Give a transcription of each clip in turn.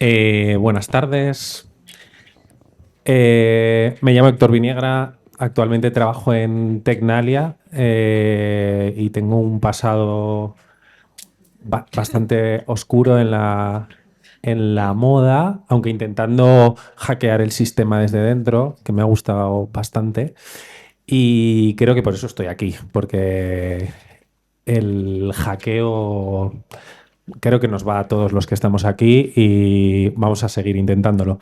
Buenas tardes. Me llamo Héctor Viniegra. Actualmente trabajo en Tecnalia y tengo un pasado bastante oscuro en la moda, aunque intentando hackear el sistema desde dentro, que me ha gustado bastante. Y creo que por eso estoy aquí, porque el hackeo creo que nos va a todos los que estamos aquí y vamos a seguir intentándolo.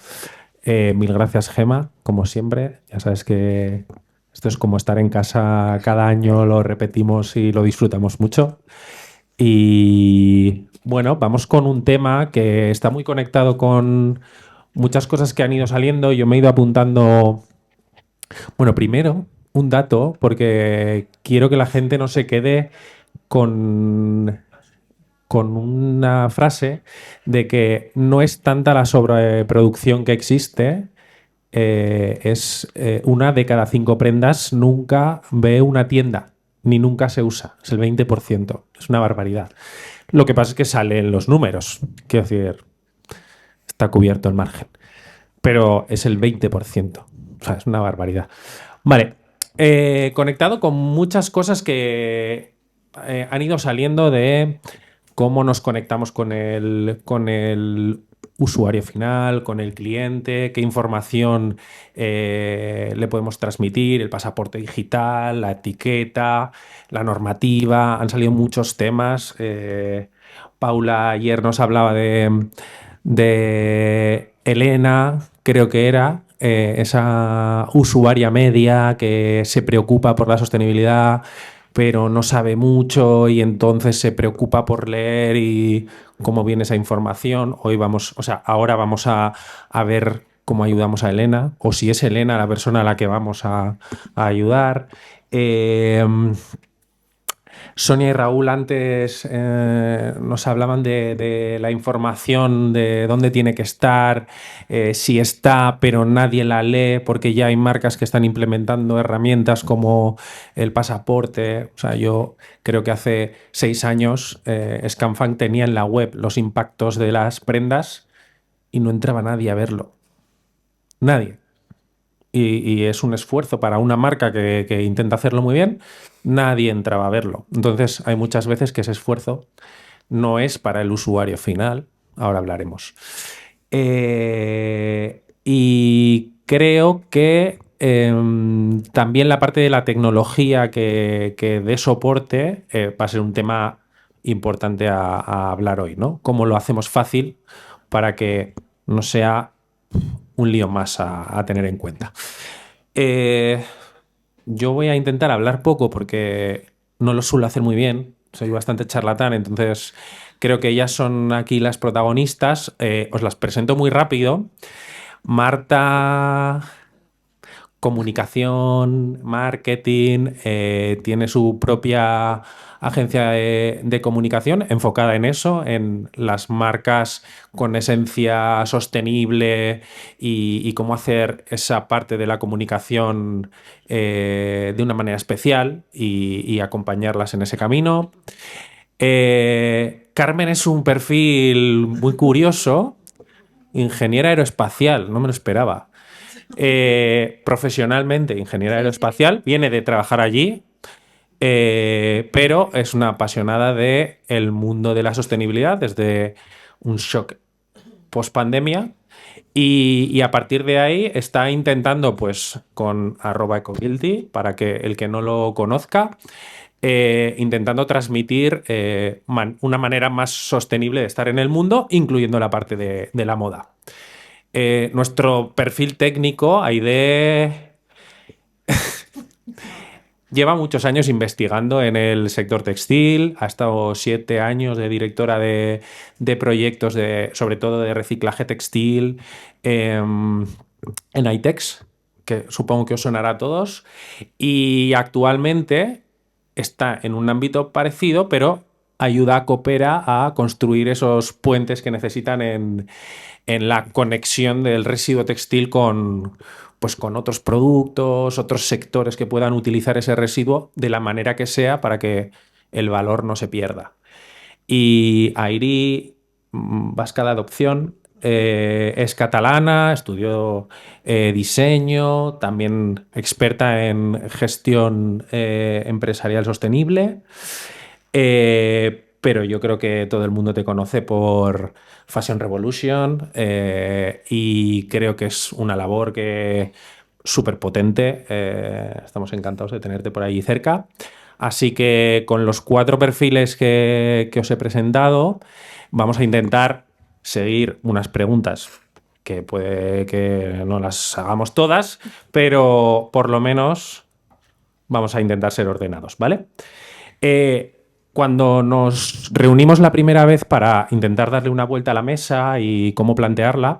Mil gracias, Gema, como siempre. Ya sabes que esto es como estar en casa cada año, lo repetimos y lo disfrutamos mucho. Y bueno, vamos con un tema que está muy conectado con muchas cosas que han ido saliendo. Yo me he ido apuntando, bueno, primero un dato, porque quiero que la gente no se quede con una frase de que no es tanta la sobreproducción que existe, es una de cada cinco prendas nunca ve una tienda, ni nunca se usa, es el 20%, es una barbaridad. Lo que pasa es que salen los números, quiero decir, está cubierto el margen, pero es el 20%, o sea, es una barbaridad. Vale, conectado con muchas cosas que han ido saliendo de cómo nos conectamos con el usuario final, con el cliente, qué información le podemos transmitir, el pasaporte digital, la etiqueta, la normativa. Han salido muchos temas. Paula ayer nos hablaba de Elena, creo que era, esa usuaria media que se preocupa por la sostenibilidad, pero no sabe mucho y entonces se preocupa por leer y cómo viene esa información. Hoy vamos, o sea, ahora vamos a ver cómo ayudamos a Elena, o si es Elena la persona a la que vamos a ayudar. Eh, Sonia y Raúl antes nos hablaban de la información, de dónde tiene que estar, si está, pero nadie la lee porque ya hay marcas que están implementando herramientas como el pasaporte. O sea, yo creo que hace 6 años Scanfang tenía en la web los impactos de las prendas y no entraba nadie a verlo. Nadie. Y es un esfuerzo para una marca que intenta hacerlo muy bien, nadie entraba a verlo. Entonces hay muchas veces que ese esfuerzo no es para el usuario final, ahora hablaremos. Y creo que también la parte de la tecnología que dé soporte va a ser un tema importante a hablar hoy, ¿no? Cómo lo hacemos fácil para que no sea un lío más a tener en cuenta. Eh, yo voy a intentar hablar poco porque no lo suelo hacer muy bien. Soy bastante charlatán, entonces creo que ellas son aquí las protagonistas. Os las presento muy rápido. Marta, comunicación, marketing, tiene su propia agencia de comunicación enfocada en eso, en las marcas con esencia sostenible y cómo hacer esa parte de la comunicación de una manera especial y acompañarlas en ese camino. Carmen es un perfil muy curioso, ingeniera aeroespacial, no me lo esperaba. Profesionalmente, ingeniera aeroespacial, viene de trabajar allí, pero es una apasionada del mundo de la sostenibilidad desde un shock post pandemia y a partir de ahí está intentando, pues con @ecoguilty, para que el que no lo conozca, intentando transmitir una manera más sostenible de estar en el mundo, incluyendo la parte de la moda. Nuestro perfil técnico, Aide, lleva muchos años investigando en el sector textil, ha estado 7 años de directora de proyectos, sobre todo de reciclaje textil, en ITEX, que supongo que os sonará a todos, y actualmente está en un ámbito parecido, pero ayuda, coopera a construir esos puentes que necesitan en la conexión del residuo textil pues con otros productos, otros sectores que puedan utilizar ese residuo de la manera que sea para que el valor no se pierda. Y Airi, vasca de adopción, Es catalana, estudió diseño, también experta en gestión empresarial sostenible. Pero yo creo que todo el mundo te conoce por Fashion Revolution, y creo que es una labor que súper potente. Estamos encantados de tenerte por ahí cerca. Así que con los 4 perfiles que os he presentado, vamos a intentar seguir unas preguntas que puede que no las hagamos todas, pero por lo menos vamos a intentar ser ordenados, ¿vale? Cuando nos reunimos la primera vez para intentar darle una vuelta a la mesa y cómo plantearla,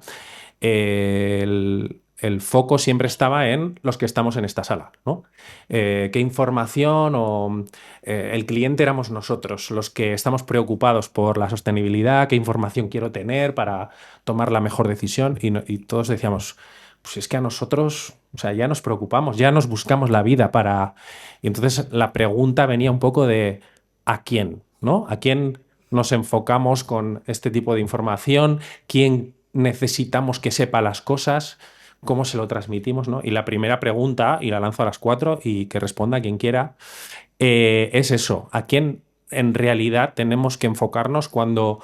el foco siempre estaba en los que estamos en esta sala, ¿no? ¿Qué información o el cliente éramos nosotros, los que estamos preocupados por la sostenibilidad, qué información quiero tener para tomar la mejor decisión? Y todos decíamos, pues es que a nosotros, o sea, ya nos preocupamos, ya nos buscamos la vida para... Y entonces la pregunta venía un poco de ¿a quién? ¿No? ¿A quién nos enfocamos con este tipo de información? ¿Quién necesitamos que sepa las cosas? ¿Cómo se lo transmitimos? ¿No? Y la primera pregunta, y la lanzo a las 4 y que responda quien quiera, es eso. ¿A quién en realidad tenemos que enfocarnos cuando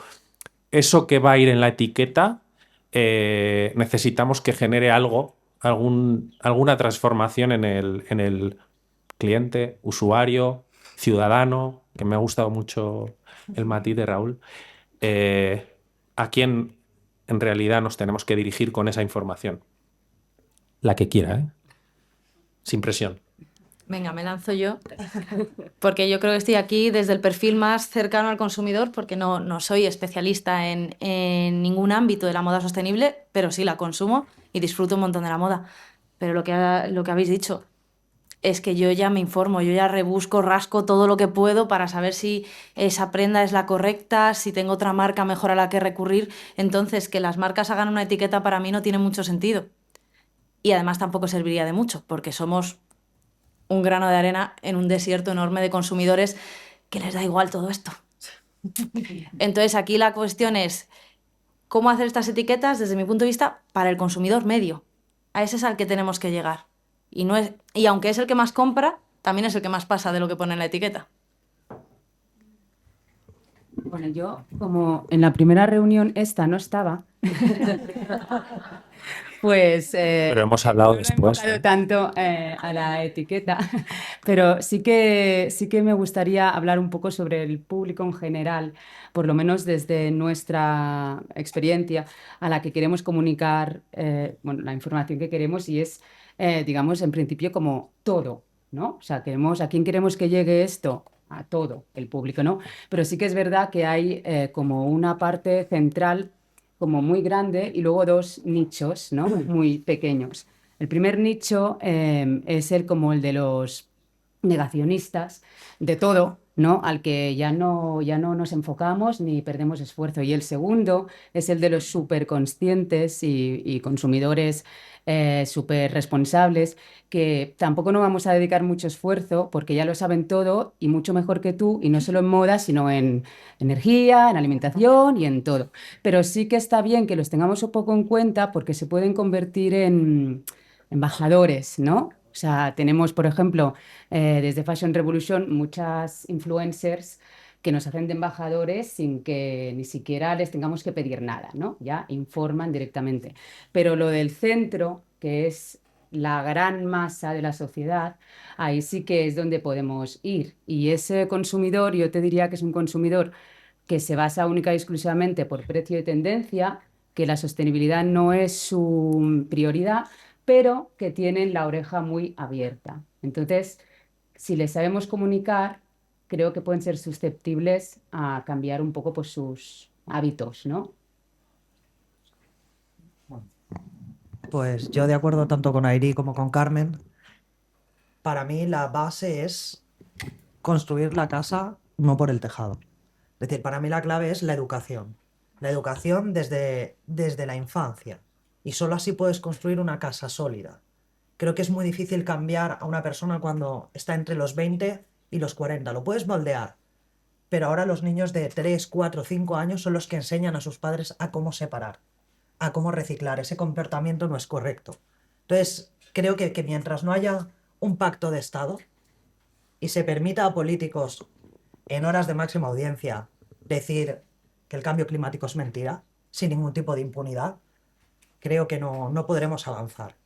eso que va a ir en la etiqueta necesitamos que genere algo, alguna transformación en el cliente, usuario, ciudadano, que me ha gustado mucho el matiz de Raúl, eh, a quién en realidad nos tenemos que dirigir con esa información? La que quiera, ¿eh? Sin presión. Venga, me lanzo yo, porque yo creo que estoy aquí desde el perfil más cercano al consumidor, porque no soy especialista en ningún ámbito de la moda sostenible, pero sí la consumo y disfruto un montón de la moda. Pero lo que habéis dicho es que yo ya me informo, yo ya rebusco, rasco todo lo que puedo para saber si esa prenda es la correcta, si tengo otra marca mejor a la que recurrir. Entonces, que las marcas hagan una etiqueta para mí no tiene mucho sentido. Y además tampoco serviría de mucho, porque somos un grano de arena en un desierto enorme de consumidores que les da igual todo esto. Entonces aquí la cuestión es cómo hacer estas etiquetas desde mi punto de vista para el consumidor medio. A ese es al que tenemos que llegar. Y aunque es el que más compra, también es el que más pasa de lo que pone en la etiqueta. Bueno, yo como en la primera reunión esta no estaba, pues Pero hemos hablado no lo he después, enfocado ¿eh? tanto a la etiqueta, pero sí que me gustaría hablar un poco sobre el público en general, por lo menos desde nuestra experiencia, a la que queremos comunicar, bueno, la información que queremos y es, digamos, en principio como todo, ¿no? O sea, ¿a quién queremos que llegue esto? A todo el público, ¿no? Pero sí que es verdad que hay como una parte central como muy grande y luego dos nichos, ¿no? Muy pequeños. El primer nicho es como el de los negacionistas de todo, ¿no? Al que ya no nos enfocamos ni perdemos esfuerzo. Y el segundo es el de los súper conscientes y consumidores súper responsables, que tampoco nos vamos a dedicar mucho esfuerzo porque ya lo saben todo y mucho mejor que tú, y no solo en moda, sino en energía, en alimentación y en todo. Pero sí que está bien que los tengamos un poco en cuenta porque se pueden convertir en embajadores, ¿no? O sea, tenemos, por ejemplo, desde Fashion Revolution muchas influencers que nos hacen de embajadores sin que ni siquiera les tengamos que pedir nada, ¿no? Ya informan directamente. Pero lo del centro, que es la gran masa de la sociedad, ahí sí que es donde podemos ir. Y ese consumidor, yo te diría que es un consumidor que se basa única y exclusivamente por precio y tendencia, que la sostenibilidad no es su prioridad, pero que tienen la oreja muy abierta. Entonces, si les sabemos comunicar, creo que pueden ser susceptibles a cambiar un poco pues, sus hábitos, ¿no? Pues yo de acuerdo tanto con Airi como con Carmen, para mí la base es construir la casa no por el tejado. Es decir, para mí la clave es la educación. La educación desde la infancia. Y solo así puedes construir una casa sólida. Creo que es muy difícil cambiar a una persona cuando está entre los 20 y los 40. Lo puedes moldear, pero ahora los niños de 3, 4, 5 años son los que enseñan a sus padres a cómo separar. a cómo reciclar. Ese comportamiento no es correcto. Entonces, creo que mientras no haya un pacto de Estado y se permita a políticos en horas de máxima audiencia decir que el cambio climático es mentira, sin ningún tipo de impunidad, creo que no podremos avanzar.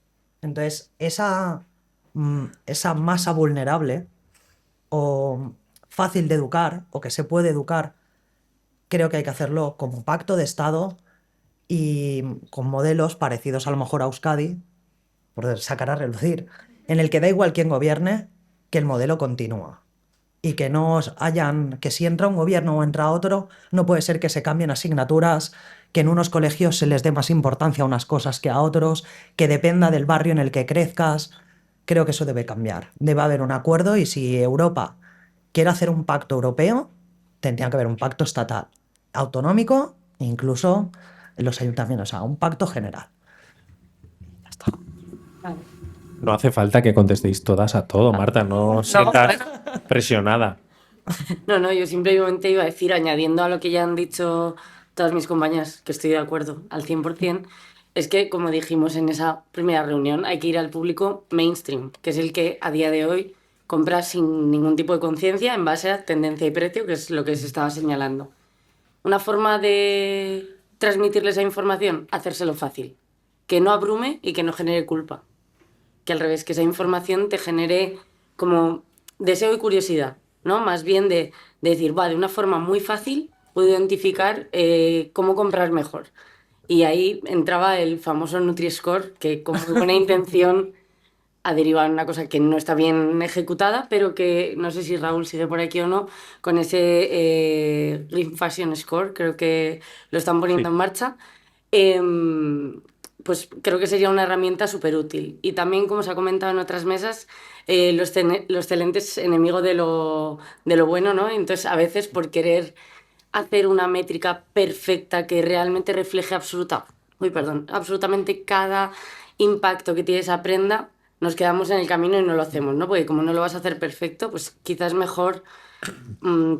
Entonces, esa masa vulnerable o fácil de educar o que se puede educar, creo que hay que hacerlo como pacto de Estado y con modelos parecidos a lo mejor a Euskadi, por sacar a relucir, en el que da igual quién gobierne, que el modelo continúa. Y que no hayan, que si entra un gobierno o entra otro, no puede ser que se cambien asignaturas, que en unos colegios se les dé más importancia a unas cosas que a otros, que dependa del barrio en el que crezcas. Creo que eso debe cambiar. Debe haber un acuerdo y si Europa quiere hacer un pacto europeo, tendría que haber un pacto estatal, autonómico, e incluso en los ayuntamientos, o sea, un pacto general. Vale. No hace falta que contestéis todas a todo, Marta, no sientas presionada. No, yo simplemente iba a decir, añadiendo a lo que ya han dicho todas mis compañeras, que estoy de acuerdo al 100%, es que, como dijimos en esa primera reunión, hay que ir al público mainstream, que es el que a día de hoy compra sin ningún tipo de conciencia en base a tendencia y precio, que es lo que se estaba señalando. Una forma de transmitirle esa información, hacérselo fácil, que no abrume y que no genere culpa. Que al revés, que esa información te genere como deseo y curiosidad, ¿no? Más bien de decir, va, de una forma muy fácil puedo identificar cómo comprar mejor. Y ahí entraba el famoso Nutri-Score, que con muy buena intención ha derivado en una cosa que no está bien ejecutada, pero que no sé si Raúl sigue por aquí o no, con ese Green Fashion Score, creo que lo están poniendo Sí. en marcha. Em, pues creo que sería una herramienta súper útil. Y también, como se ha comentado en otras mesas, lo excelente es enemigo de lo bueno, ¿no? Entonces, a veces por querer hacer una métrica perfecta que realmente refleje absolutamente cada impacto que tiene esa prenda, nos quedamos en el camino y no lo hacemos, ¿no? Porque como no lo vas a hacer perfecto, pues quizás mejor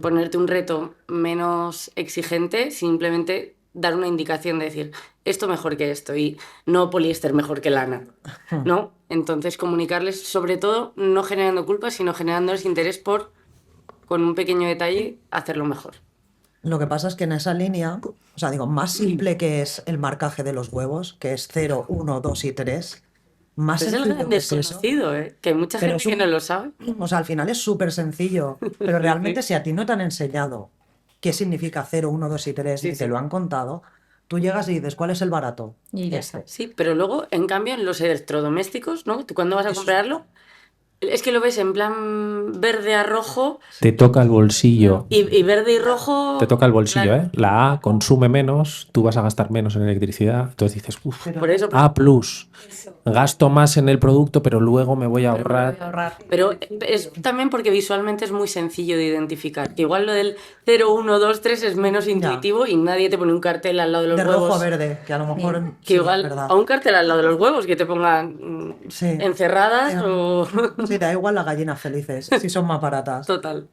ponerte un reto menos exigente, simplemente dar una indicación de decir esto mejor que esto y no poliéster mejor que lana, ¿no? Entonces comunicarles sobre todo no generando culpa, sino generándoles interés por, con un pequeño detalle, hacerlo mejor. Lo que pasa es que en esa línea, o sea, digo, más simple que es el marcaje de los huevos, que es 0, 1, 2 y 3, más Pero es el sencillo gran que es eso. desconocido, ¿eh? Que hay mucha Pero gente es un- que no lo sabe. O sea, al final es súper sencillo, pero realmente si a ti no te han enseñado qué significa 0, 1, 2 y 3 Sí, ni te sí. lo han contado, tú llegas y dices, ¿cuál es el barato? Y ya Este. está. Sí, pero luego, en cambio, en los electrodomésticos, ¿no? Tú cuando vas a Eso es comprarlo, es que lo ves en plan verde a rojo Te toca el bolsillo. y verde y rojo. Te toca el bolsillo, claro. ¿eh? La A consume menos, tú vas a gastar menos en electricidad. Entonces dices, uff, Pero- Por eso, A plus. Gasto más en el producto, pero luego me voy a ahorrar. pero es también porque visualmente es muy sencillo de identificar. Que igual lo del 0, 1, 2, 3 es menos intuitivo y nadie te pone un cartel al lado de los de rojo huevos. a verde, que a lo mejor Que sí, es igual verdad. a un cartel al lado de los huevos que te pongan Sí. encerradas Sí. o Sí, da igual las gallinas felices, si son más baratas. total.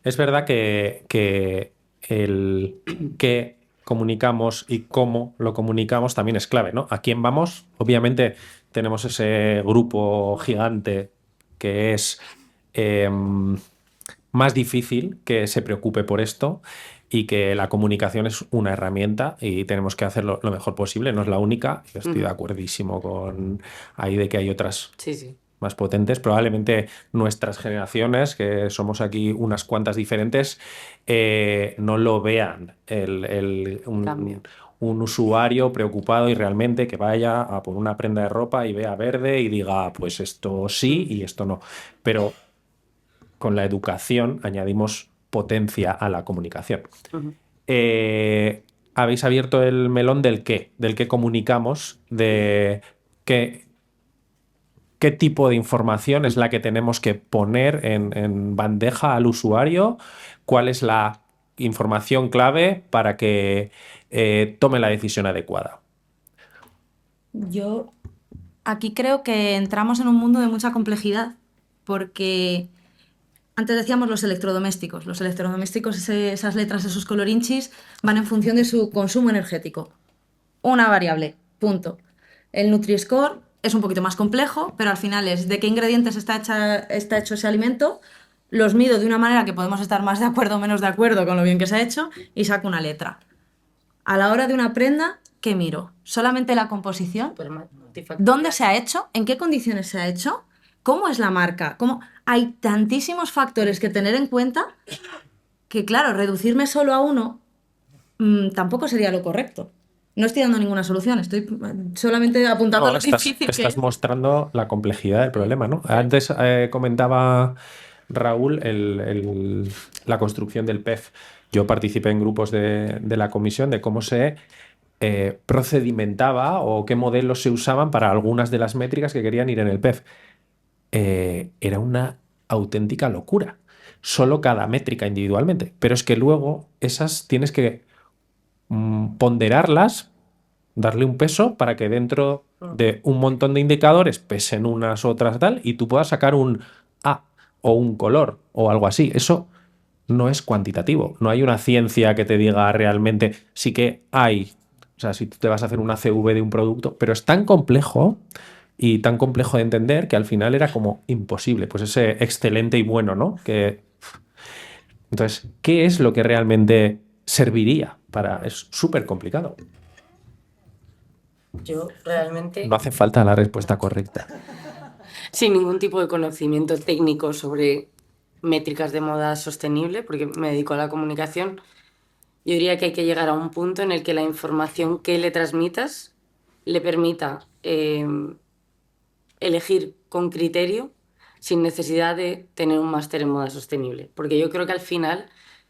Es verdad que el qué comunicamos y cómo lo comunicamos también es clave, ¿no? ¿A quién vamos? Obviamente tenemos ese grupo gigante que es más difícil que se preocupe por esto y que la comunicación es una herramienta y tenemos que hacerlo lo mejor posible, no es la única. Yo estoy de acuerdísimo con ahí de que hay otras Sí, sí. más potentes. Probablemente nuestras generaciones, que somos aquí unas cuantas diferentes, no lo vean Cambio. un usuario preocupado y realmente que vaya a por una prenda de ropa y vea verde y diga, pues esto sí y esto no. Pero con la educación añadimos potencia a la comunicación. Ujú. Habéis abierto el melón del qué comunicamos, de qué tipo de información es la que tenemos que poner en bandeja al usuario, cuál es la información clave para que tome la decisión adecuada. Yo aquí creo que entramos en un mundo de mucha complejidad, porque antes decíamos los electrodomésticos. Los electrodomésticos, esas letras, esos colorinchis, van en función de su consumo energético. una variable, punto. El Nutri-Score es un poquito más complejo, pero al final es de qué ingredientes está hecho ese alimento, los mido de una manera que podemos estar más de acuerdo o menos de acuerdo con lo bien que se ha hecho y saco una letra. A la hora de una prenda, ¿qué miro? ¿Solamente la composición? ¿Dónde se ha hecho? ¿En qué condiciones se ha hecho? ¿Cómo es la marca? Hay tantísimos factores que tener en cuenta que, claro, reducirme solo a uno tampoco sería lo correcto. No estoy dando ninguna solución, estoy solamente apuntando No, lo difícil que estás es. mostrando la complejidad del problema, ¿no? Antes comentaba Raúl la construcción del PEF. Yo participé en grupos de la comisión de cómo se procedimentaba o qué modelos se usaban para algunas de las métricas que querían ir en el PEF. Era una auténtica locura. Solo cada métrica individualmente. Pero es que luego esas tienes que ponderarlas, darle un peso para que dentro de un montón de indicadores pesen unas, otras, tal, y tú puedas sacar un A o un color o algo así. Eso no es cuantitativo. No hay una ciencia que te diga realmente, sí que hay. O sea, si tú te vas a hacer una CV de un producto, pero es tan complejo y tan complejo de entender que al final era como imposible. Pues ese excelente y bueno, ¿no? Entonces, ¿qué es lo que realmente serviría para...? Es súper complicado. Yo realmente, No hace falta la respuesta correcta. sin ningún tipo de conocimiento técnico sobre métricas de moda sostenible, porque me dedico a la comunicación, yo diría que hay que llegar a un punto en el que la información que le transmitas le permita elegir con criterio sin necesidad de tener un máster en moda sostenible. Porque yo creo que al final,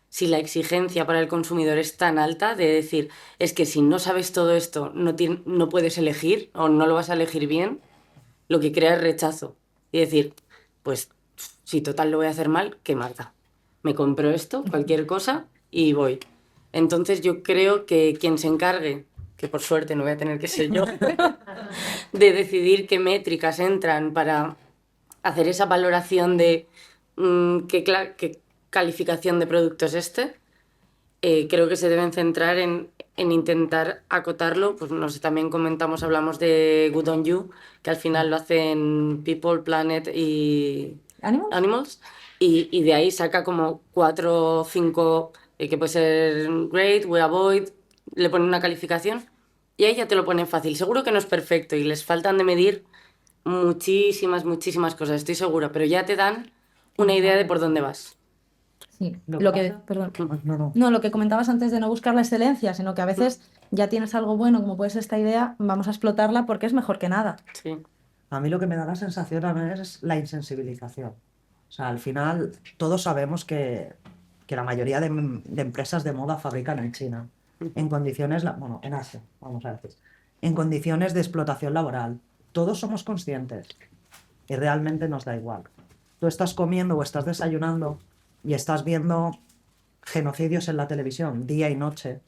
si la exigencia para el consumidor es tan alta de decir, es que si no sabes todo esto, no puedes elegir o no lo vas a elegir bien, lo que crea es rechazo. Y decir, pues si total lo voy a hacer mal, ¿qué más da? Me compro esto, cualquier cosa, y voy. Entonces yo creo que quien se encargue, que por suerte no voy a tener que ser yo, de decidir qué métricas entran para hacer esa valoración de qué calificación de producto es este, creo que se deben centrar en intentar acotarlo. Pues no sé, también hablamos de Good on You, que al final lo hacen People, Planet y Animals, y de ahí saca como 4 o 5, que puede ser Great, We Avoid, le ponen una calificación y ahí ya te lo ponen fácil. Seguro que no es perfecto y les faltan de medir muchísimas cosas, estoy segura, pero ya te dan una idea de por dónde vas. Sí, Lo que pasa- perdón. No. No, lo que comentabas antes de no buscar la excelencia, sino que a veces ya tienes algo bueno, como puede ser esta idea, vamos a explotarla porque es mejor que nada. Sí. A mí lo que me da la sensación a ver es la insensibilización. O sea, al final todos sabemos que la mayoría de empresas de moda fabrican en China, en condiciones, bueno, en Asia, vamos a decir, en condiciones de explotación laboral. Todos somos conscientes y realmente nos da igual. Tú estás comiendo o estás desayunando y estás viendo genocidios en la televisión día y noche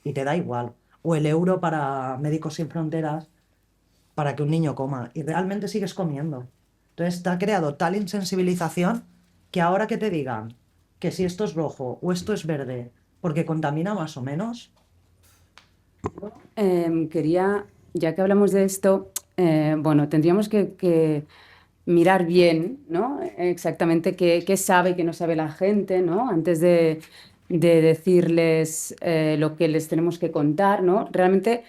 y te da igual. O el euro para Médicos Sin Fronteras para que un niño coma y realmente sigues comiendo. Entonces te ha creado tal insensibilización que ahora que te digan que si esto es rojo o esto es verde porque contamina más o menos, Quería, ya que hablamos de esto, bueno, tendríamos que mirar bien, ¿no? Exactamente qué sabe y qué no sabe la gente, ¿no? Antes de decirles lo que les tenemos que contar, ¿no? Realmente,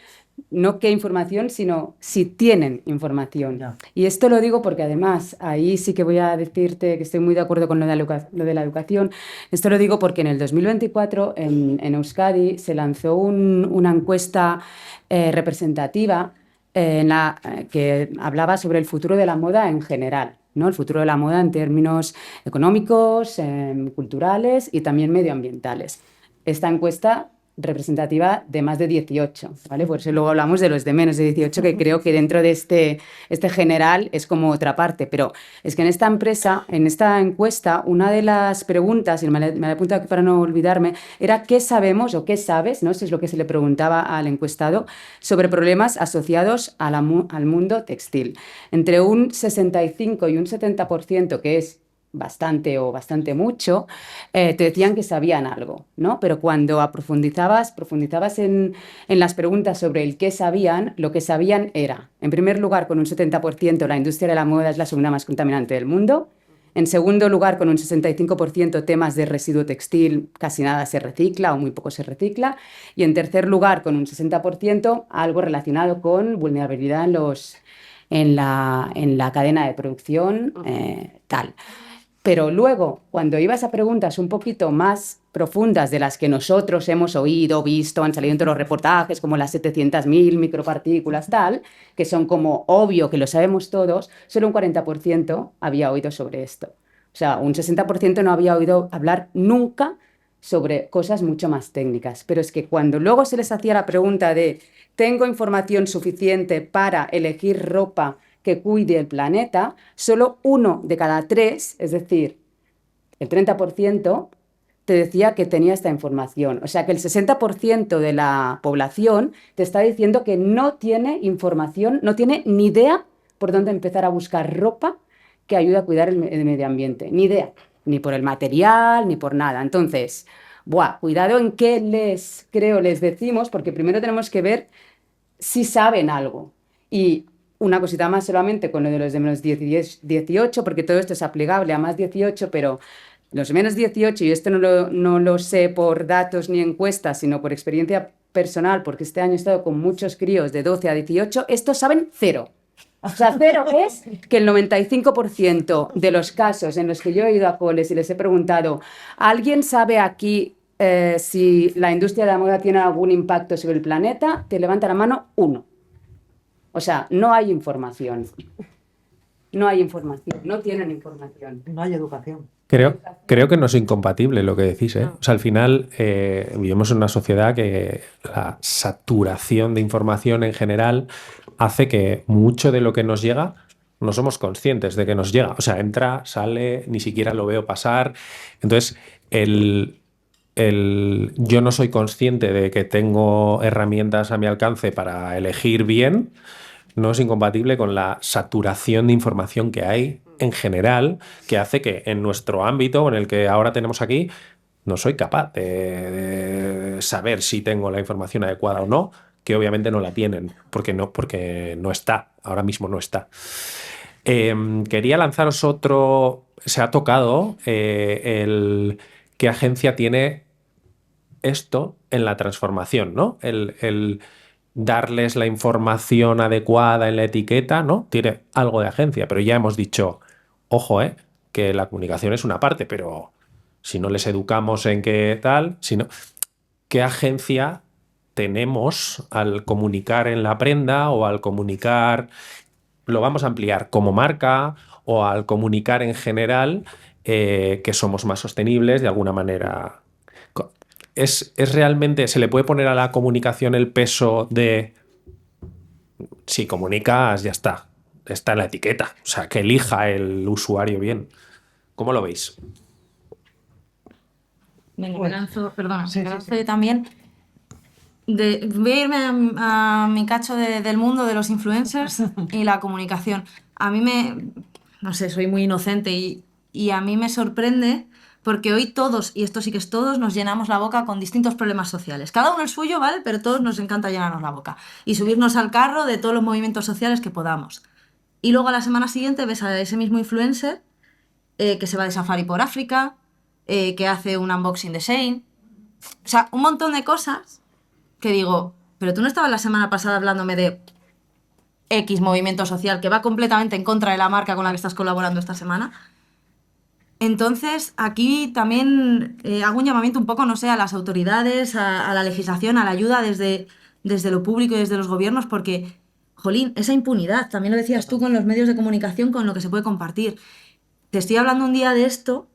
no qué información, sino si tienen información. Ya. Y esto lo digo porque además, ahí sí que voy a decirte que estoy muy de acuerdo con lo de la educación. Esto lo digo porque en el 2024 en Euskadi se lanzó una encuesta representativa que hablaba sobre el futuro de la moda en general, ¿no? El futuro de la moda en términos económicos, culturales y también medioambientales. Esta encuesta representativa de más de 18, ¿vale? Por eso luego hablamos de los de menos de 18, que creo que dentro de este general es como otra parte, pero es que en esta empresa, en esta encuesta, una de las preguntas, y me la he apuntado aquí para no olvidarme, era qué sabemos o qué sabes, ¿no? Eso es lo que se le preguntaba al encuestado, sobre problemas asociados al mundo textil. Entre un 65 y un 70%, que es bastante o bastante mucho, te decían que sabían algo, ¿no? Pero cuando profundizabas en las preguntas sobre el qué sabían, lo que sabían era, en primer lugar, con un 70%, la industria de la moda es la segunda más contaminante del mundo. En segundo lugar, con un 65%, temas de residuo textil, casi nada se recicla o muy poco se recicla. Y en tercer lugar, con un 60%, algo relacionado con vulnerabilidad en la cadena de producción, tal. Pero luego, cuando ibas a preguntas un poquito más profundas de las que nosotros hemos oído, visto, han salido en todos los reportajes, como las 700.000 micropartículas, tal, que son como obvio que lo sabemos todos, solo un 40% había oído sobre esto. O sea, un 60% no había oído hablar nunca sobre cosas mucho más técnicas. Pero es que cuando luego se les hacía la pregunta de ¿tengo información suficiente para elegir ropa que cuide el planeta? Solo 1 de cada 3, es decir, el 30%, te decía que tenía esta información. O sea que el 60% de la población te está diciendo que no tiene información, no tiene ni idea por dónde empezar a buscar ropa que ayude a cuidar el medio ambiente. Ni idea, ni por el material, ni por nada. Entonces, cuidado en qué les decimos, porque primero tenemos que ver si saben algo. Y una cosita más solamente con lo de los de menos 18, porque todo esto es aplicable a más 18, pero los menos 18, y esto no lo sé por datos ni encuestas, sino por experiencia personal, porque este año he estado con muchos críos de 12 a 18, estos saben 0. O sea, 0 es que el 95% de los casos en los que yo he ido a coles y les he preguntado, ¿alguien sabe aquí si la industria de la moda tiene algún impacto sobre el planeta? Te levanta la mano 1. O sea, no hay información. No hay información, no tienen información. No hay educación. Creo que no es incompatible lo que decís, ¿eh? O sea, al final vivimos en una sociedad que la saturación de información en general hace que mucho de lo que nos llega no somos conscientes de que nos llega. O sea, entra, sale, ni siquiera lo veo pasar. Entonces, yo no soy consciente de que tengo herramientas a mi alcance para elegir bien, no es incompatible con la saturación de información que hay en general, que hace que en nuestro ámbito, en el que ahora tenemos aquí, no soy capaz de saber si tengo la información adecuada o no, que obviamente no la tienen, porque no está, ahora mismo no está. Quería lanzaros otro, se ha tocado qué agencia tiene esto en la transformación, ¿no? El darles la información adecuada en la etiqueta, ¿no? Tiene algo de agencia, pero ya hemos dicho, ojo, que la comunicación es una parte, pero si no les educamos en qué tal, ¿qué agencia tenemos al comunicar en la prenda o al comunicar, lo vamos a ampliar como marca o al comunicar en general que somos más sostenibles de alguna manera? ¿Es realmente, se le puede poner a la comunicación el peso de si comunicas, ya está en la etiqueta? O sea, que elija el usuario bien. ¿Cómo lo veis? Venga, Bueno, perdona, sí, me sí, lanzo sí. yo también. Voy a irme a mi cacho del mundo de los influencers y la comunicación. A mí no sé, soy muy inocente y a mí me sorprende porque hoy todos, y esto sí que es todos, nos llenamos la boca con distintos problemas sociales. Cada uno el suyo, ¿vale? Pero todos nos encanta llenarnos la boca y subirnos al carro de todos los movimientos sociales que podamos. Y luego a la semana siguiente ves a ese mismo influencer que se va de safari por África, que hace un unboxing de Shein. O sea, un montón de cosas que digo, pero tú no estabas la semana pasada hablándome de X movimiento social que va completamente en contra de la marca con la que estás colaborando esta semana. Entonces, aquí también hago un llamamiento un poco, no sé, a las autoridades, a la legislación, a la ayuda desde lo público y desde los gobiernos, porque, jolín, esa impunidad, también lo decías tú con los medios de comunicación, con lo que se puede compartir. Te estoy hablando un día de esto,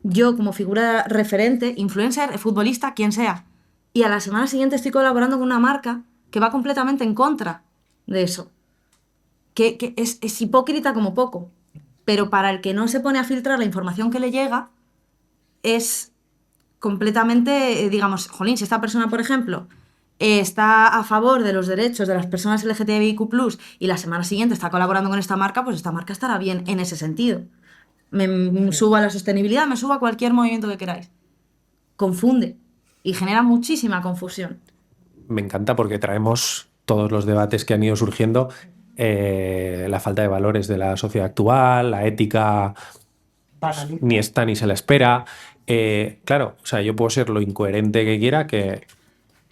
yo como figura referente, influencer, futbolista, quien sea, y a la semana siguiente estoy colaborando con una marca que va completamente en contra de eso. Que es hipócrita como poco. Pero para el que no se pone a filtrar la información que le llega, es completamente, digamos, jolín, si esta persona, por ejemplo, está a favor de los derechos de las personas LGTBIQ+, y la semana siguiente está colaborando con esta marca, pues esta marca estará bien en ese sentido. me subo a la sostenibilidad, me subo a cualquier movimiento que queráis. Confunde y genera muchísima confusión. Me encanta porque traemos todos los debates que han ido surgiendo, la falta de valores de la sociedad actual, la ética Banaliza. ni está ni se la espera. Claro, o sea, yo puedo ser lo incoherente que quiera, que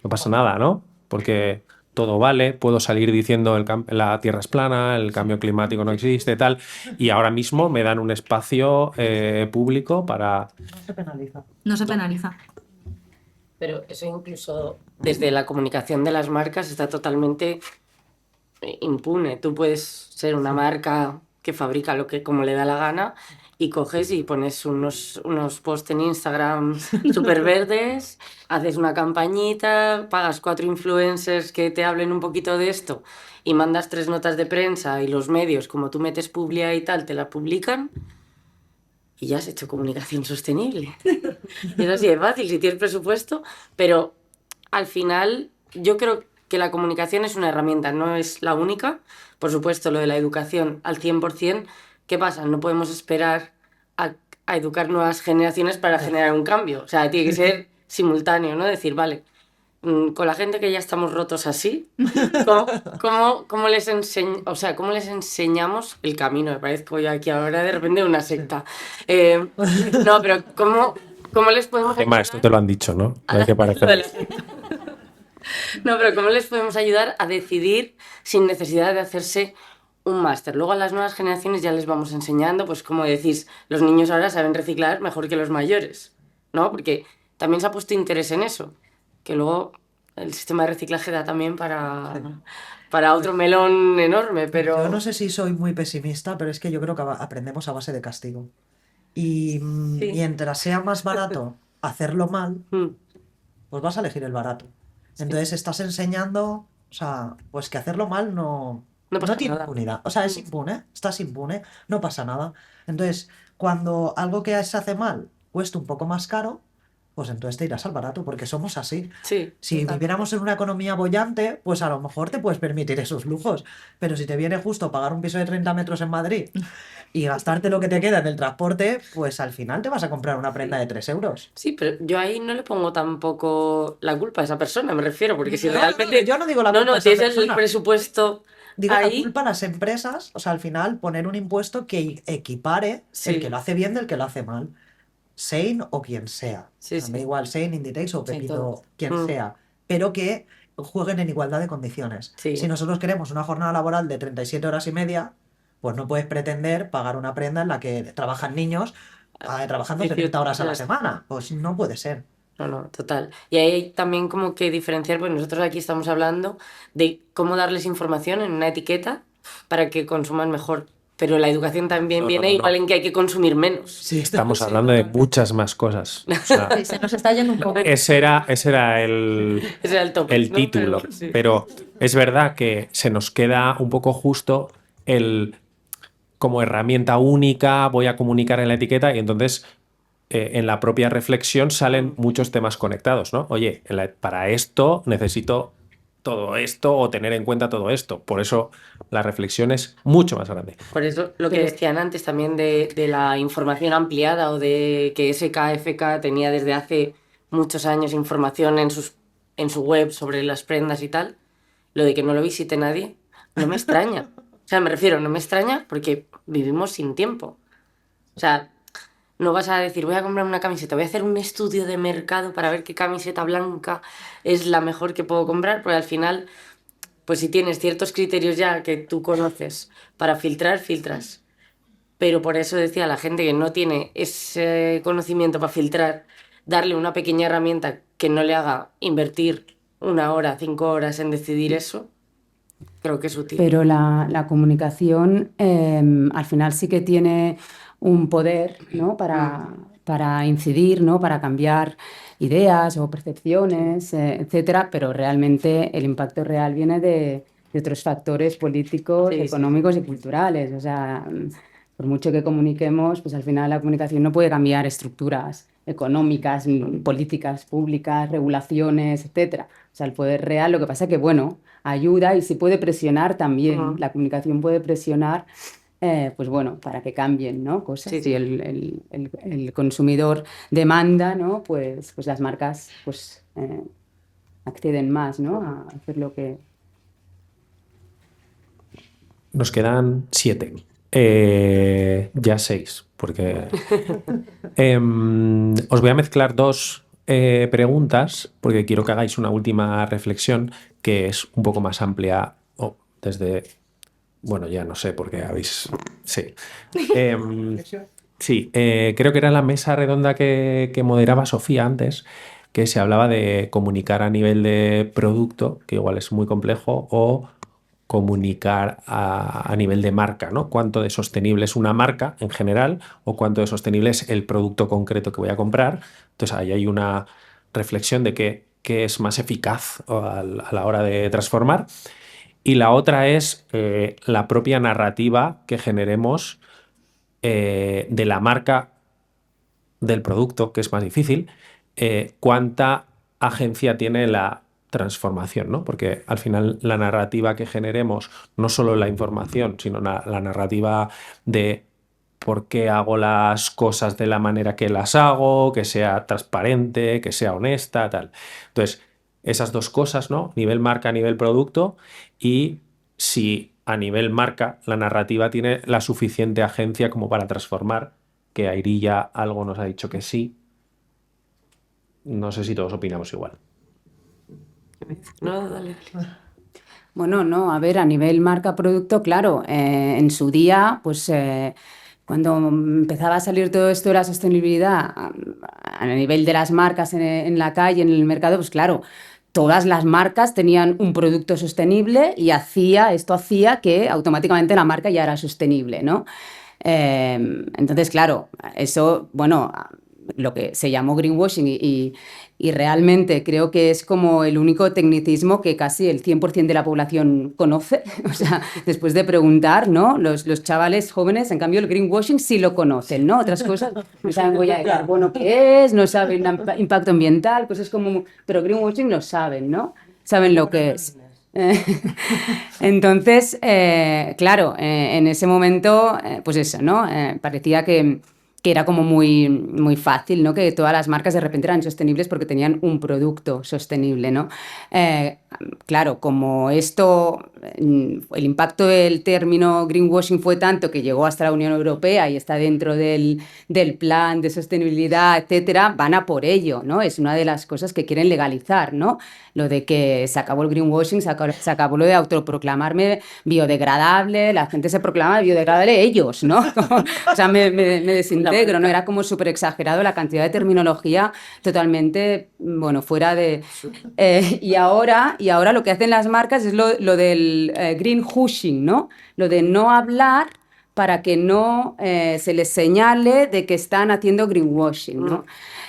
no pasa nada, ¿no? Porque todo vale, puedo salir diciendo la Tierra es plana, el cambio climático no existe, tal, y ahora mismo me dan un espacio público para... No se penaliza. No se penaliza. Pero eso incluso desde la comunicación de las marcas está totalmente impune. Tú puedes ser una marca que fabrica lo que como le da la gana y coges y pones unos posts en Instagram súper verdes, haces una campañita, pagas 4 influencers que te hablen un poquito de esto y mandas 3 notas de prensa y los medios, como tú metes publicidad y tal, te la publican y ya has hecho comunicación sostenible. Y es así de fácil si tienes presupuesto, pero al final yo creo que la comunicación es una herramienta, no es la única. Por supuesto, lo de la educación al 100%. ¿Qué pasa? No podemos esperar a educar nuevas generaciones para generar un cambio. O sea, tiene que ser simultáneo, ¿no? Decir, vale, con la gente que ya estamos rotos así, ¿cómo les o sea, ¿cómo les enseñamos el camino? Me parezco yo aquí ahora de repente una secta. No, pero ¿cómo les podemos Emma, esto te lo han dicho, ¿no? No hay que parecer... No, pero ¿cómo les podemos ayudar a decidir sin necesidad de hacerse un máster? Luego a las nuevas generaciones ya les vamos enseñando, pues como decís, los niños ahora saben reciclar mejor que los mayores, ¿no? Porque también se ha puesto interés en eso, que luego el sistema de reciclaje da también para otro melón enorme, pero... Yo no sé si soy muy pesimista, pero es que yo creo que aprendemos a base de castigo. Y Sí. mientras sea más barato hacerlo mal, Mm, pues vas a elegir el barato. Entonces estás enseñando, o sea, pues que hacerlo mal No pasa tiene nada. impunidad. O sea, es impune, estás impune, no pasa nada. Entonces, cuando algo que se hace mal cuesta un poco más caro, pues entonces te irás al barato, porque somos así. Sí, Si viviéramos en una economía boyante, pues a lo mejor te puedes permitir esos lujos. Pero si te viene justo pagar un piso de 30 metros en Madrid y gastarte lo que te queda en el transporte, pues al final te vas a comprar una prenda de 3 euros. sí, pero yo ahí no le pongo tampoco la culpa a esa persona, me refiero, porque si No, realmente... yo no digo la No, culpa no, de esa tienes el persona. presupuesto Digo la ahí... culpa a las empresas, o sea, al final poner un impuesto que equipare Sí. el que lo hace bien del que lo hace mal. Sein o quien sea. Sí, O sea, me da sí. igual Sein, Inditex o Sí, Pepito, todo. quien Mm. sea. Pero que jueguen en igualdad de condiciones. Sí. Si nosotros queremos una jornada laboral de 37 horas y media, pues no puedes pretender pagar una prenda en la que trabajan niños trabajando 70 horas a la semana. Pues no puede ser. No, no, total. Y ahí hay también como que diferenciar, pues nosotros aquí estamos hablando de cómo darles información en una etiqueta para que consuman mejor. Pero la educación también No, viene no, no. igual en que hay que consumir menos. Sí, Estamos hablando de muchas más cosas. O sea, Sí, se nos está yendo un poco. ese era el Ese era el tope. ¿no? título. Pero, sí. Pero es verdad que se nos queda un poco justo el como herramienta única, voy a comunicar en la etiqueta y entonces en la propia reflexión salen muchos temas conectados, ¿no? Oye, para esto necesito todo esto o tener en cuenta todo esto. Por eso la reflexión es mucho más grande. Por eso lo que Pero- decían antes también de la información ampliada o de que SKFK tenía desde hace muchos años información en su web sobre las prendas y tal, lo de que no lo visite nadie, no me extraña. O sea, me refiero, no me extraña porque vivimos sin tiempo. O sea, no vas a decir, voy a comprar una camiseta, voy a hacer un estudio de mercado para ver qué camiseta blanca es la mejor que puedo comprar, porque al final, pues si tienes ciertos criterios ya que tú conoces para filtrar, filtras. Pero por eso decía a la gente que no tiene ese conocimiento para filtrar, darle una pequeña herramienta que no le haga invertir 1 hora, 5 horas en decidir eso, creo que es útil. Pero la comunicación al final sí que tiene un poder, ¿no? para incidir, ¿no? Para cambiar ideas o percepciones, etcétera, pero realmente el impacto real viene de otros factores políticos, Sí, sí. económicos y culturales. O sea, por mucho que comuniquemos, pues al final la comunicación no puede cambiar estructuras económicas, políticas públicas, regulaciones, etcétera. O sea, el poder real, lo que pasa que, bueno, ayuda y se puede presionar también. Ujú. La comunicación puede presionar pues bueno, para que cambien, ¿no? Cosas. Sí. Si el consumidor demanda, ¿no? Pues las marcas pues, acceden más, ¿no? A hacer lo que... Nos quedan 7. Ya 6, porque os voy a mezclar 2 preguntas, porque quiero que hagáis una última reflexión que es un poco más amplia desde... Bueno, ya no sé, porque habéis... Sí. Sí, creo que era la mesa redonda que moderaba Sofía antes, que se hablaba de comunicar a nivel de producto, que igual es muy complejo, o comunicar a nivel de marca, ¿no? Cuánto de sostenible es una marca en general o cuánto de sostenible es el producto concreto que voy a comprar. Entonces ahí hay una reflexión de qué es más eficaz a la hora de transformar. Y la otra es la propia narrativa que generemos de la marca del producto, que es más difícil, cuánta agencia tiene la transformación, ¿no? Porque al final la narrativa que generemos, no solo la información, sino la narrativa de por qué hago las cosas de la manera que las hago, que sea transparente, que sea honesta, tal. Entonces, esas 2 cosas, ¿no? Nivel marca, nivel producto, y si a nivel marca la narrativa tiene la suficiente agencia como para transformar, que Airi ya algo nos ha dicho que sí. No sé si todos opinamos igual. No, dale. Bueno, no, a ver, a nivel marca-producto, claro, en su día, pues cuando empezaba a salir todo esto de la sostenibilidad a nivel de las marcas en la calle, en el mercado, pues claro, todas las marcas tenían un producto sostenible y esto hacía que automáticamente la marca ya era sostenible, ¿no? Entonces, claro, eso, bueno, lo que se llamó greenwashing y realmente creo que es como el único tecnicismo que casi el 100% de la población conoce. O sea, después de preguntar, ¿no? Los chavales jóvenes, en cambio, el greenwashing sí lo conocen, ¿no? Otras cosas, no saben huella de carbono qué es, no saben impacto ambiental, cosas como... Pero greenwashing lo saben, ¿no? Saben lo que es. Entonces, claro, en ese momento, pues eso, ¿no? Parecía que era como muy fácil, ¿no? Que todas las marcas de repente eran sostenibles porque tenían un producto sostenible, ¿no? Claro, como esto, el impacto del término greenwashing fue tanto que llegó hasta la Unión Europea y está dentro del plan de sostenibilidad, etcétera, van a por ello, ¿no? Es una de las cosas que quieren legalizar, ¿no? Lo de que se acabó el greenwashing, se acabó lo de autoproclamarme biodegradable, la gente se proclama biodegradable ellos, ¿no? O sea, me desintegro, ¿no? Era como súper exagerado la cantidad de terminología totalmente, bueno, fuera de... y ahora lo que hacen las marcas es lo del greenwashing, ¿no? Lo de no hablar para que no se les señale de que están haciendo greenwashing, ¿no?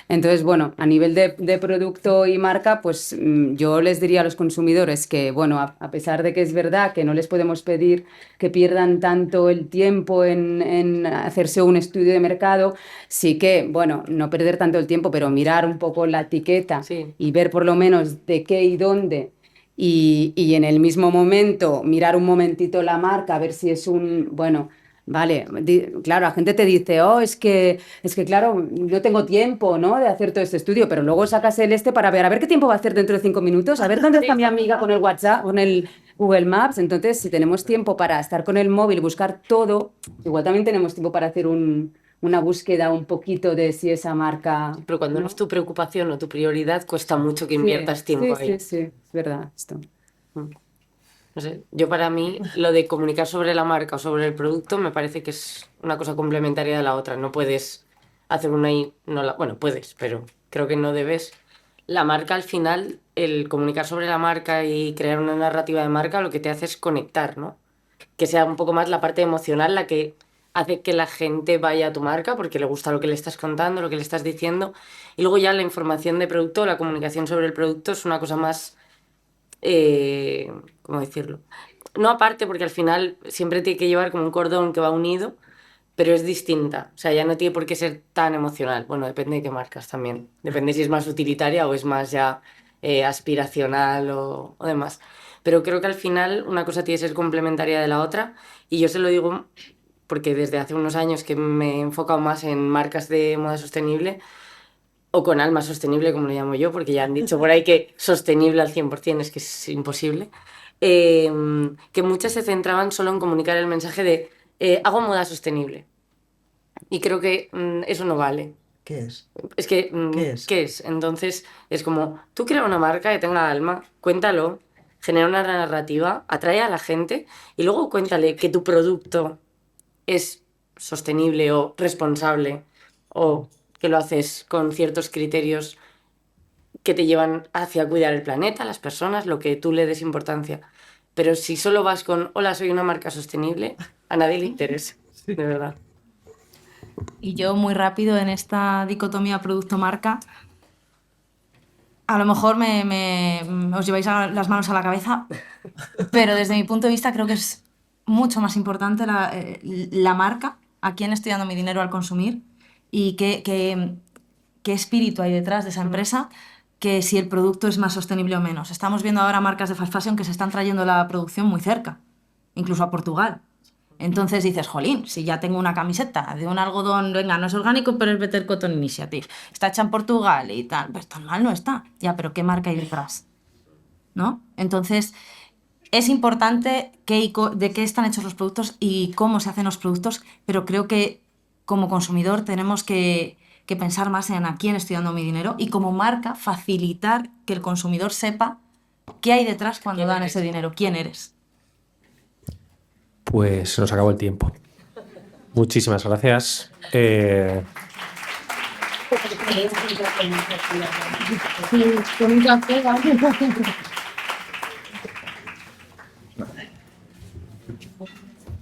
Entonces, bueno, a nivel de producto y marca, pues yo les diría a los consumidores que, bueno, a pesar de que es verdad que no les podemos pedir que pierdan tanto el tiempo en hacerse un estudio de mercado, sí que, bueno, no perder tanto el tiempo, pero mirar un poco la etiqueta Sí. y ver por lo menos de qué y dónde. Y en el mismo momento mirar un momentito la marca, a ver si es bueno, vale, claro, la gente te dice, oh, claro, no tengo tiempo, ¿no? De hacer todo este estudio, pero luego sacas para ver, a ver qué tiempo va a hacer dentro de 5 minutos, a ver dónde está mi amiga con el WhatsApp, con el Google Maps. Entonces, si tenemos tiempo para estar con el móvil y buscar todo, igual también tenemos tiempo para hacer una búsqueda un poquito de si esa marca... Pero cuando no es tu preocupación o tu prioridad, cuesta mucho que inviertas tiempo ahí. Sí, es verdad, esto. No sé, yo para mí lo de comunicar sobre la marca o sobre el producto me parece que es una cosa complementaria de la otra. No puedes hacer una y no la... Bueno, puedes, pero creo que no debes. La marca al final, el comunicar sobre la marca y crear una narrativa de marca lo que te hace es conectar, ¿no? Que sea un poco más la parte emocional la que hace que la gente vaya a tu marca porque le gusta lo que le estás contando, lo que le estás diciendo. Y luego ya la información de producto, la comunicación sobre el producto es una cosa más... ¿cómo decirlo? No aparte, porque al final siempre tiene que llevar como un cordón que va unido, pero es distinta. O sea, ya no tiene por qué ser tan emocional. Bueno, depende de qué marcas también. Depende si es más utilitaria o es más ya aspiracional o demás. Pero creo que al final una cosa tiene que ser complementaria de la otra. Y yo se lo digo porque desde hace unos años que me he enfocado más en marcas de moda sostenible, o con alma sostenible, como lo llamo yo, porque ya han dicho por ahí que sostenible al 100% es que es imposible, que muchas se centraban solo en comunicar el mensaje de hago moda sostenible. Y creo que eso no vale. ¿Qué es? Es que, ¿Qué es? Entonces, es como, tú crea una marca que tenga alma, cuéntalo, genera una narrativa, atrae a la gente y luego cuéntale que tu producto es sostenible o responsable o que lo haces con ciertos criterios que te llevan hacia cuidar el planeta, las personas, lo que tú le des importancia. Pero si solo vas con, hola, soy una marca sostenible, a nadie le interesa, de verdad. Y yo muy rápido en esta dicotomía producto-marca, a lo mejor os lleváis las manos a la cabeza, pero desde mi punto de vista creo que es mucho más importante la marca, a quién estoy dando mi dinero al consumir y qué espíritu hay detrás de esa empresa, que si el producto es más sostenible o menos. Estamos viendo ahora marcas de fast fashion que se están trayendo la producción muy cerca, incluso a Portugal. Entonces dices, jolín, si ya tengo una camiseta de un algodón, venga, no es orgánico, pero es Better Cotton Initiative, está hecha en Portugal y tal, pues tan mal no está. Ya, pero ¿qué marca hay detrás? ¿No? Entonces, es importante de qué están hechos los productos y cómo se hacen los productos, pero creo que como consumidor tenemos que pensar más en a quién estoy dando mi dinero y como marca facilitar que el consumidor sepa qué hay detrás cuando dan ese dinero, quién eres. Pues se nos acabó el tiempo. Muchísimas gracias. Con un café, ¿vale?